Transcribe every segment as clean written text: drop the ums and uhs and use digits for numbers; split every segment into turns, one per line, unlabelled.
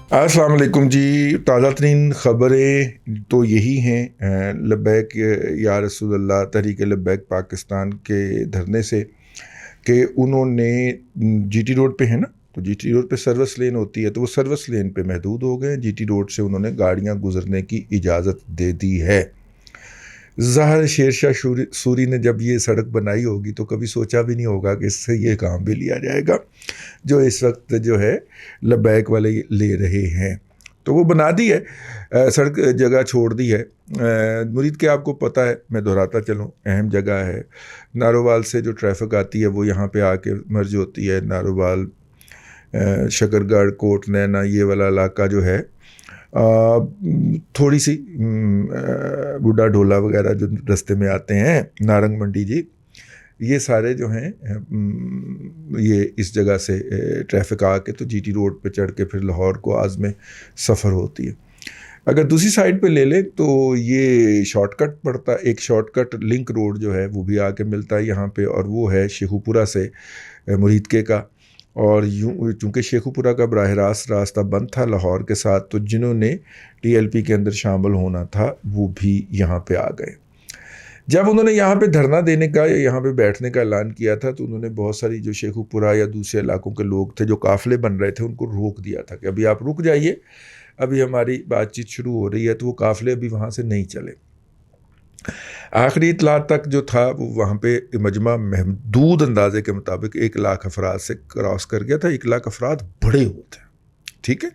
अस्सलाम वालेकुम जी। ताज़ा तरीन ख़बरें तो यही हैं लब्बैक या रसूल अल्लाह तहरीक लब्बैक पाकिस्तान के धरने से कि उन्होंने जीटी रोड पे है ना, तो जीटी रोड पे सर्विस लेन होती है, तो वो सर्विस लेन पे महदूद हो गए। जीटी रोड से उन्होंने गाड़ियां गुजरने की इजाज़त दे दी है। ज़ाहिर शेरशाह सूरी ने जब ये सड़क बनाई होगी तो कभी सोचा भी नहीं होगा कि इससे ये काम भी लिया जाएगा जो इस वक्त जो है लब्बैक वाले ले रहे हैं। तो वो बना दी है, सड़क जगह छोड़ दी है। मुरीद के आपको पता है, मैं दोहराता चलूँ, अहम जगह है। नारोवाल से जो ट्रैफिक आती है वो यहाँ पे आके मर्ज होती है। नारोवाल, शकरगढ़, कोट नैना, ये वाला इलाका जो है, थोड़ी सी बूढ़ा ढोला वगैरह जो रास्ते में आते हैं, नारंग मंडी जी, ये सारे जो हैं ये इस जगह से ट्रैफिक आके तो जीटी रोड पे चढ़ के फिर लाहौर को आज में सफ़र होती है। अगर दूसरी साइड पे ले लें तो ये शॉर्टकट पड़ता है, एक शॉर्टकट लिंक रोड जो है वो भी आके मिलता है यहाँ पे, और वो है शेखुपुरा से मुरीदके का। और यूँ चूँकि शेखुपुरा का बराह रास्त रास्ता बंद था लाहौर के साथ, तो जिन्होंने टीएलपी के अंदर शामिल होना था वो भी यहाँ पे आ गए। जब उन्होंने यहाँ पे धरना देने का या यहाँ पे बैठने का ऐलान किया था तो उन्होंने बहुत सारी जो शेखुपुरा या दूसरे इलाकों के लोग थे जो काफ़िले बन रहे थे उनको रोक दिया था कि अभी आप रुक जाइए, अभी हमारी बातचीत शुरू हो रही है। तो वो काफ़िले अभी वहाँ से नहीं चले। आखिरी इतला तक जो था वो वहाँ पे मजमा महदूद अंदाजे के मुताबिक 1 लाख अफराद से क्रॉस कर गया था। 1 लाख अफराद बड़े होते हैं, ठीक है।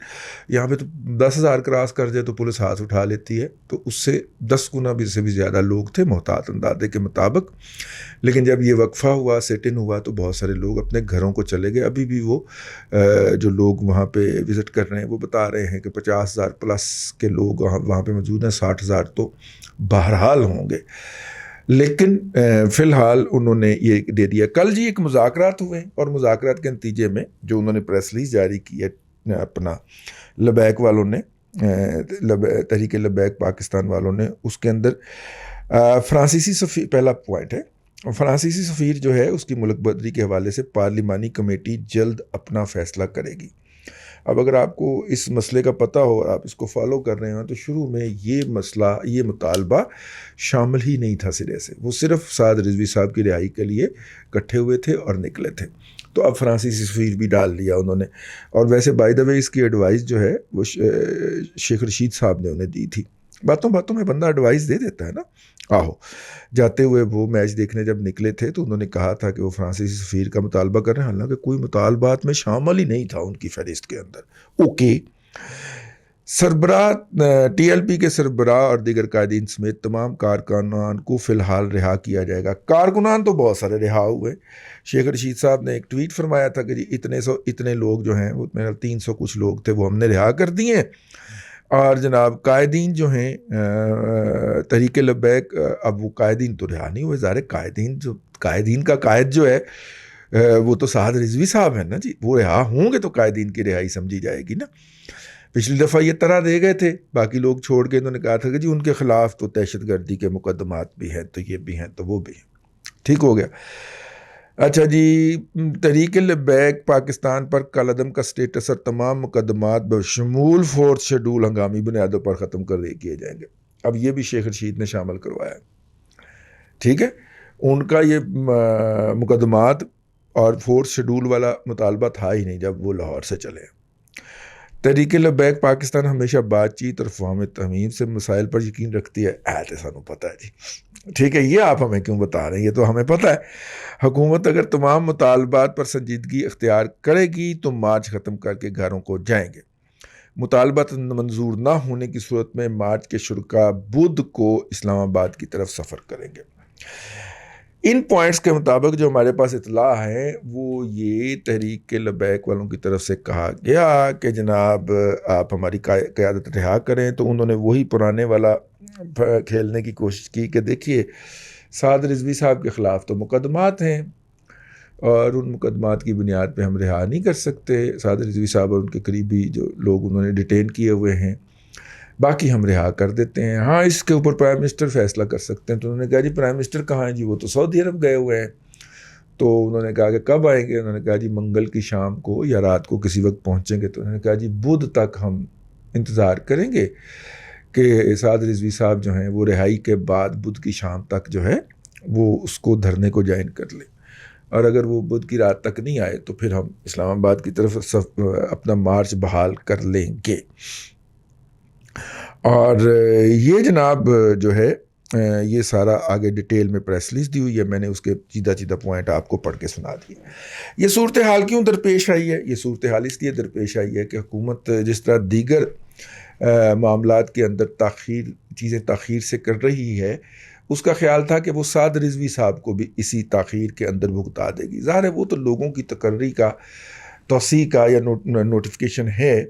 यहाँ पे तो 10,000 क्रॉस कर जाए तो पुलिस हाथ उठा लेती है, तो उससे 10 गुना भी से भी ज़्यादा लोग थे मोहतात अंदाजे के मुताबिक। लेकिन जब ये वक्फा हुआ, सेट इन हुआ, तो बहुत सारे लोग अपने घरों को चले गए। अभी भी वो जो लोग वहाँ पे विज़िट कर रहे हैं वो बता रहे हैं कि 50,000 प्लस के लोग वहाँ पे मौजूद हैं। 60,000 तो बहरहाल होंगे, लेकिन फ़िलहाल उन्होंने ये दे दिया। कल जी एक मुज़ाकरात हुए और मुज़ाकरात के नतीजे में जो उन्होंने प्रेस रिलीज़ जारी की है अपना लब्बैक वालों ने, तहरीक लब्बैक पाकिस्तान वालों ने, उसके अंदर फ्रांसीसी सफ़ीर, पहला पॉइंट है, फ्रांसीसी सफ़ीर जो है उसकी मुल्क बदरी के हवाले से पार्लिमानी कमेटी जल्द अपना फ़ैसला करेगी। अब अगर आपको इस मसले का पता हो और आप इसको फॉलो कर रहे हो तो शुरू में ये मसला, ये मुतालबा शामिल ही नहीं था सिरे से। वो सिर्फ साद रिजवी साहब की रिहाई के लिए इकट्ठे हुए थे और निकले थे। तो अब फ्रांसीसी सफ़ीर भी डाल लिया उन्होंने। और वैसे बाय द वे इसकी एडवाइस जो है वो शेख रशीद साहब ने उन्हें दी थी। बातों बातों में बंदा एडवाइस दे देता है ना। आहो, जाते हुए वो मैच देखने जब निकले थे तो उन्होंने कहा था कि वो फ्रांसीसी सफ़ीर का मुतालबा कर रहे हैं, हालांकि कोई मुतालबात में शामिल ही नहीं था उनकी फहरिस्त के अंदर। ओके, सरबराह, टीएलपी के सरबराह और दीगर कायदीन समेत तमाम कारकुनान को फ़िलहाल रिहा किया जाएगा। कारकुनान तो बहुत सारे रिहा हुए। शेख रशीद साहब ने एक ट्वीट फरमाया था कि जी इतने लोग जो हैं, वो मेरा 300 कुछ लोग थे, वो हमने रिहा कर दिए हैं। और जनाब कायदीन जो हैं तहरीक लब्बैक, अब वो कायदीन तो रिहा नहीं हुए। ज़ाहिर कायदीन का कायद जो है वो तो साद रिजवी साहब हैं ना जी, वो रिहा होंगे तो कायदीन की रिहाई समझी जाएगी ना। पिछली दफ़ा ये तरह दे गए थे, बाकी लोग छोड़ के इन्होंने कहा था कि जी उनके ख़िलाफ़ तो दहशत गर्दी के मुकदमात भी हैं, तो ये भी हैं तो वो भी हैं, ठीक हो गया। अच्छा जी, तहरीक लब्बैक पाकिस्तान पर कालअदम का स्टेटस और तमाम मुकदमात बशमूल फोर्थ शेड्यूल हंगामी बुनियादों पर ख़त्म कर किए जाएंगे। अब ये भी शेख रशीद ने शामिल करवाया, ठीक है। उनका ये मुकदमात और फोर्थ शेड्यूल वाला मुतालबा था ही नहीं जब वो लाहौर से चले। तहरीक लब्बैक पाकिस्तान हमेशा बातचीत और फ़हम तमीम से मसाइल पर यकीन रखती है। तो सानू पता है जी, ठीक है। ये आप हमें क्यों बता रहे हैं, ये तो हमें पता है। हुकूमत अगर तमाम मुतालबात पर संजीदगी इख्तियार करेगी तो मार्च ख़त्म करके घरों को जाएंगे। मुतालबात मंजूर ना होने की सूरत में मार्च के शुरा बुध को इस्लामाबाद की तरफ सफ़र करेंगे। इन पॉइंट्स के मुताबिक जो हमारे पास इतला है वो ये तहरीक के लब्बैक वालों की तरफ से कहा गया कि जनाब आप हमारी क़यादत रिहा करें। तो उन्होंने वही पुराने वाला खेलने की कोशिश की कि देखिए साद रिजवी साहब के ख़िलाफ़ तो मुकदमात हैं और उन मुकदमात की बुनियाद पे हम रिहा नहीं कर सकते। साद रिजवी साहब और उनके करीबी जो लोग उन्होंने डिटेन किए हुए हैं, बाकी हम रिहा कर देते हैं। हाँ, इसके ऊपर प्राइम मिनिस्टर फैसला कर सकते हैं। तो उन्होंने कहा जी प्राइम मिनिस्टर कहाँ हैं जी, वो तो सऊदी अरब गए हुए हैं। تو انہوں نے کہا کہ کب آئیں گے؟ انہوں نے کہا جی منگل کی شام کو یا رات کو کسی وقت پہنچیں گے. تو انہوں نے کہا جی بدھ تک ہم انتظار کریں گے کہ سعد رضوی صاحب جو ہیں وہ رہائی کے بعد بدھ کی شام تک جو ہے وہ اس کو دھرنے کو جوائن کر لیں, اور اگر وہ بدھ کی رات تک نہیں آئے تو پھر ہم اسلام آباد کی طرف اپنا مارچ بحال کر لیں گے. اور یہ جناب جو ہے یہ سارا آگے ڈیٹیل میں پریس ریلیز دی ہوئی ہے, میں نے اس کے چیدہ پوائنٹ آپ کو پڑھ کے سنا دیے. یہ صورتحال کیوں درپیش آئی ہے؟ یہ صورتحال اس لیے درپیش آئی ہے کہ حکومت جس طرح دیگر معاملات کے اندر چیزیں تاخیر سے کر رہی ہے, اس کا خیال تھا کہ وہ سعد رضوی صاحب کو بھی اسی تاخیر کے اندر بھگتا دے گی. ظاہر ہے وہ تو لوگوں کی تقرری کا, توسیع کا یا نوٹیفیکیشن ہے,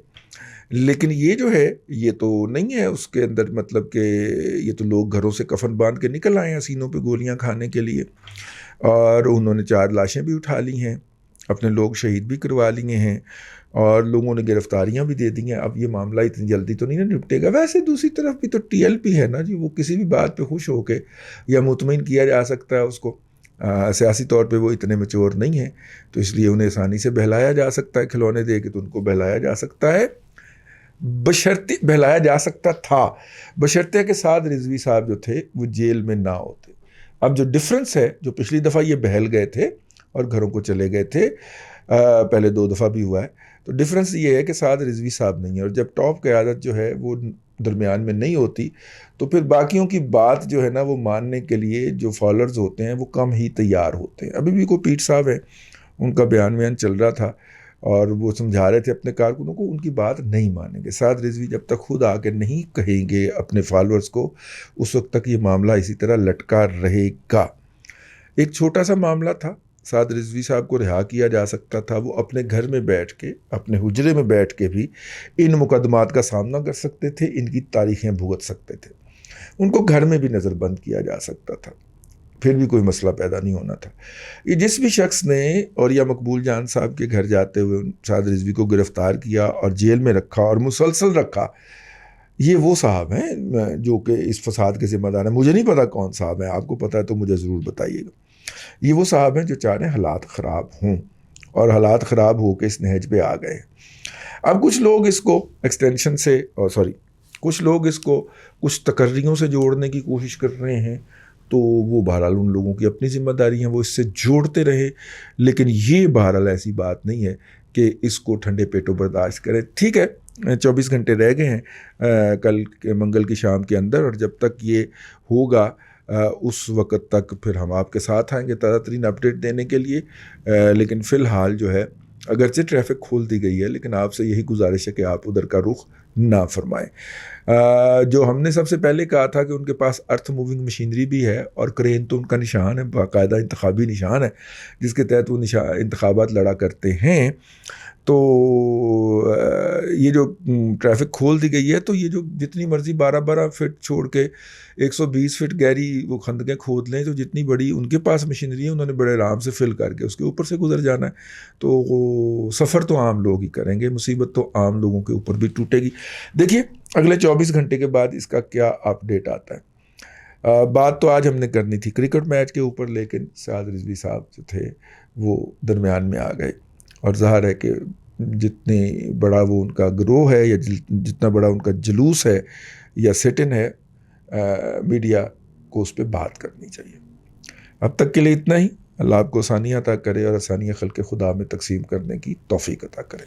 لیکن یہ جو ہے یہ تو نہیں ہے اس کے اندر, مطلب کہ یہ تو لوگ گھروں سے کفن باندھ کے نکل آئے ہیں سینوں پہ گولیاں کھانے کے لیے, اور انہوں نے 4 لاشیں بھی اٹھا لی ہیں, اپنے لوگ شہید بھی کروا لیے ہیں, اور لوگوں نے گرفتاریاں بھی دے دی ہیں. اب یہ معاملہ اتنی جلدی تو نہیں نپٹے گا. ویسے دوسری طرف بھی تو ٹی ایل پی ہے نا جی, وہ کسی بھی بات پہ خوش ہو کے یا مطمئن کیا جا سکتا ہے اس کو. سیاسی طور پہ وہ اتنے میچور نہیں ہیں, تو اس لیے انہیں آسانی سے بہلایا جا سکتا ہے, کھلونے دے کے تو ان کو بہلایا جا سکتا ہے, بشرطے بہلایا جا سکتا تھا بشرطے کہ سعد رضوی صاحب جو تھے وہ جیل میں نہ ہوتے. اب جو ڈفرنس ہے, جو پچھلی دفعہ یہ بہل گئے تھے اور گھروں کو چلے گئے تھے, پہلے 2 دفعہ بھی ہوا ہے, تو ڈفرنس یہ ہے کہ سعد رضوی صاحب نہیں ہے, اور جب ٹاپ قیادت جو ہے وہ درمیان میں نہیں ہوتی تو پھر باقیوں کی بات جو ہے نا وہ ماننے کے لیے جو فالوورز ہوتے ہیں وہ کم ہی تیار ہوتے ہیں. ابھی بھی کوئی پیٹ صاحب ہیں, ان کا بیان چل رہا تھا اور وہ سمجھا رہے تھے اپنے کارکنوں کو, ان کی بات نہیں مانیں گے. سعد رضوی جب تک خود آ کے نہیں کہیں گے اپنے فالوورز کو, اس وقت تک یہ معاملہ اسی طرح لٹکا رہے گا. ایک چھوٹا سا معاملہ تھا, سعد رضوی صاحب کو رہا کیا جا سکتا تھا, وہ اپنے گھر میں بیٹھ کے, اپنے حجرے میں بیٹھ کے بھی ان مقدمات کا سامنا کر سکتے تھے, ان کی تاریخیں بھگت سکتے تھے, ان کو گھر میں بھی نظر بند کیا جا سکتا تھا, پھر بھی کوئی مسئلہ پیدا نہیں ہونا تھا. یہ جس بھی شخص نے اور یا مقبول جان صاحب کے گھر جاتے ہوئے سعد رضوی کو گرفتار کیا اور جیل میں رکھا اور مسلسل رکھا, یہ وہ صاحب ہیں جو کہ اس فساد کے ذمہ دار ہیں. مجھے نہیں پتا کون صاحب ہیں, آپ کو پتا ہے تو مجھے ضرور بتائیے گا. یہ وہ صاحب ہیں جو چاہ رہے ہیں حالات خراب ہوں, اور حالات خراب ہو کے اس نہج پہ آ گئے. اب کچھ لوگ اس کو ایکسٹینشن سے کچھ لوگ اس کو کچھ تقرریوں سے جوڑنے کی کوشش کر رہے ہیں, تو وہ بہرحال ان لوگوں کی اپنی ذمہ داری ہیں, وہ اس سے جوڑتے رہے, لیکن یہ بہرحال ایسی بات نہیں ہے کہ اس کو ٹھنڈے پیٹوں برداشت کریں. ٹھیک ہے, 24 گھنٹے رہ گئے ہیں کل منگل کی شام کے اندر, اور جب تک یہ ہوگا اس وقت تک پھر ہم آپ کے ساتھ آئیں گے تازہ ترین اپڈیٹ دینے کے لیے. لیکن فی الحال جو ہے اگرچہ ٹریفک کھول دی گئی ہے, لیکن آپ سے یہی گزارش ہے کہ آپ ادھر کا رخ نہ فرمائیں. جو ہم نے سب سے پہلے کہا تھا کہ ان کے پاس ارتھ موونگ مشینری بھی ہے, اور کرین تو ان کا نشان ہے, باقاعدہ انتخابی نشان ہے جس کے تحت وہ انتخابات لڑا کرتے ہیں. تو یہ جو ٹریفک کھول دی گئی ہے, تو یہ جو جتنی مرضی 12 فٹ چھوڑ کے 120 فٹ گہری وہ خندقیں کھود لیں, تو جتنی بڑی ان کے پاس مشینری ہے انہوں نے بڑے آرام سے فل کر کے اس کے اوپر سے گزر جانا ہے. تو سفر تو عام لوگ ہی کریں گے, مصیبت تو عام لوگوں کے اوپر بھی ٹوٹے گی. دیکھیے اگلے 24 گھنٹے کے بعد اس کا کیا اپڈیٹ آتا ہے. بات تو آج ہم نے کرنی تھی کرکٹ میچ کے اوپر, لیکن سعد رضوی صاحب جو تھے وہ درمیان میں آ گئے, اور ظاہر ہے کہ جتنی بڑا وہ ان کا گروہ ہے یا جتنا بڑا ان کا جلوس ہے یا سٹ ان ہے, میڈیا کو اس پہ بات کرنی چاہیے. اب تک کے لیے اتنا ہی. اللہ آپ کو آسانیاں عطا کرے اور آسانیاں خلق خدا میں تقسیم کرنے کی توفیق عطا کرے.